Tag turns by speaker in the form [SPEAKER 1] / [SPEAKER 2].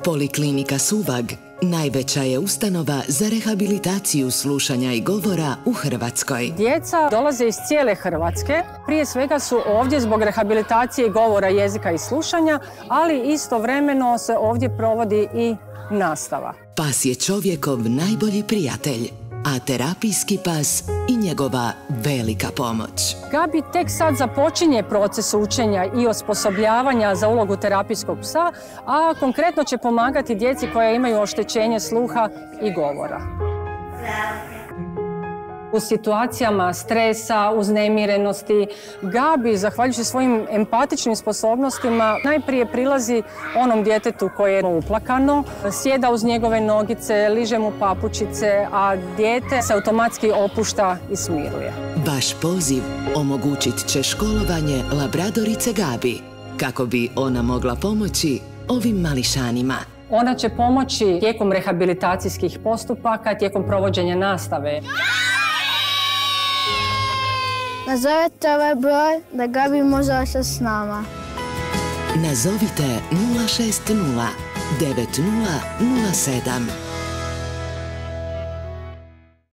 [SPEAKER 1] Poliklinika Suvag najveća je ustanova za rehabilitaciju slušanja i govora u Hrvatskoj.
[SPEAKER 2] Djeca dolaze iz cijele Hrvatske. Prije svega su ovdje zbog rehabilitacije govora, jezika i slušanja, ali istovremeno se ovdje provodi i nastava.
[SPEAKER 1] Pas je čovjekov najbolji prijatelj, a terapijski pas i njegova velika pomoć.
[SPEAKER 2] Gabi tek sad započinje proces učenja i osposobljavanja za ulogu terapijskog psa, a konkretno će pomagati djeci koja imaju oštećenje sluha i govora. U situacijama stresa, uznemirenosti, Gabi, zahvaljujući svojim empatičnim sposobnostima, najprije prilazi onom djetetu koje je uplakano, sjeda uz njegove nogice, liže mu papučice, a dijete se automatski opušta i smiruje.
[SPEAKER 1] Vaš poziv omogućit će školovanje labradorice Gabi, kako bi ona mogla pomoći ovim mališanima.
[SPEAKER 2] Ona će pomoći tijekom rehabilitacijskih postupaka, tijekom provođenja nastave.
[SPEAKER 3] Nazovite ovaj broj da Gabi može ostati s nama.
[SPEAKER 1] Nazovite 060 9007.